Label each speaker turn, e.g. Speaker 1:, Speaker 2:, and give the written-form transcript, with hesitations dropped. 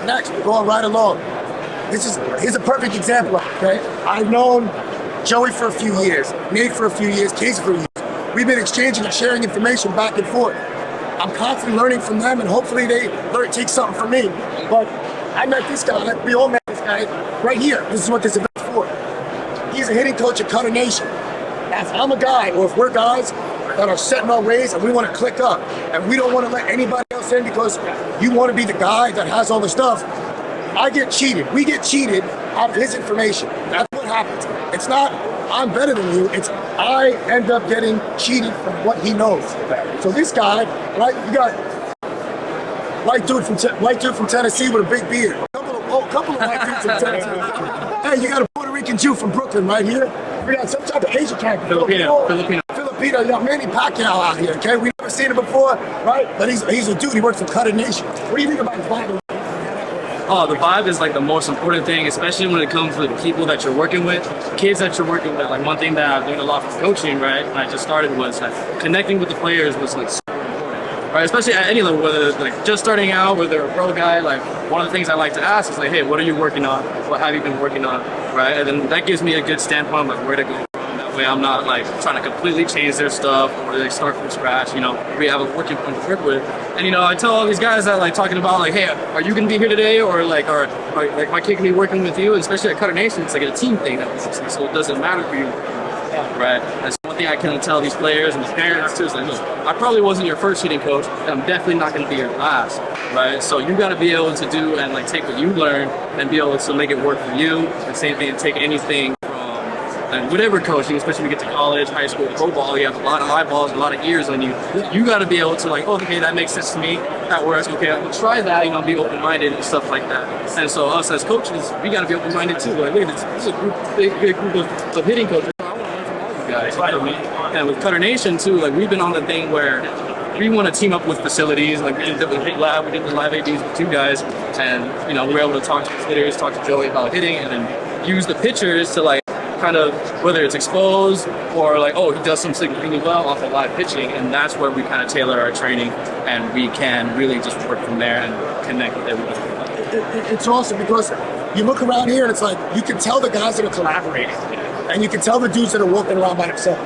Speaker 1: next, we're going right along. Here's a perfect example, okay? I've known Joey for a few years, Nate for a few years, Casey for a few years. We've been exchanging and sharing information back and forth. I'm constantly learning from them, and hopefully they take something from me. But I met this guy, we all met this guy right here. This is what this event's for. He's a hitting coach at Cutternation. If I'm a guy, or if we're guys that are setting our ways and we want to click up, and we don't want to let anybody else in because you want to be the guy that has all the stuff, I get cheated. We get cheated out of his information. That's what happens. It's not I'm better than you. It's I end up getting cheated from what he knows. So this guy, right? You got white dude from Tennessee with a big beard. A couple of white dudes from Tennessee. Hey, you got a Puerto Rican Jew from Brooklyn right here. We got some type of Asian character. Filipino, you got Manny Pacquiao out here. Okay, we never seen him before, right? But he's a dude. He works for Cutternation. What do you think about his vibe?
Speaker 2: Oh, the vibe is like the most important thing, especially when it comes to the people that you're working with, kids that you're working with. Like one thing that I've learned a lot from coaching, right, when I just started was like connecting with the players was like super important, right? Especially at any level, whether it's like just starting out, whether they're a pro guy, like one of the things I like to ask is like, hey, what are you working on? What have you been working on, right? And then that gives me a good standpoint of like where to go. I'm not like trying to completely change their stuff or they start from scratch. You know, we have a working point to work with. And you know, I tell all these guys that like talking about like, hey, are you gonna be here today, or like my kid can be working with you? And especially at Cutternation, it's like a team thing that we see, so it doesn't matter who you're working with, right? That's one thing I can tell these players and the parents too. Is like, look, I probably wasn't your first hitting coach, and I'm definitely not gonna be your last, right? So you got to be able to do and like take what you learned and be able to make it work for you. The same thing, take anything. And whatever coaching, especially when you get to college, high school, pro ball, you have a lot of eyeballs, a lot of ears on you. You got to be able to like, oh, okay, that makes sense to me. That works. Okay, I can try that. You know, be open-minded and stuff like that. And so us as coaches, we got to be open-minded too. Like, look, this is a big group of hitting coaches. I want to learn from all you guys. You know what I mean? And with Cutternation too, like we've been on the thing where we want to team up with facilities. Like we did the Hit Lab, we did the live ADs with 2 guys, and you know we were able to talk to the hitters, talk to Joey about hitting, and then use the pitchers to like kind of, whether it's exposed or like, oh, he does something really well off of live pitching, and that's where we kind of tailor our training, and we can really just work from there and connect with everyone.
Speaker 1: It's awesome because you look around here and it's like you can tell the guys that are collaborating, and you can tell the dudes that are walking around by themselves.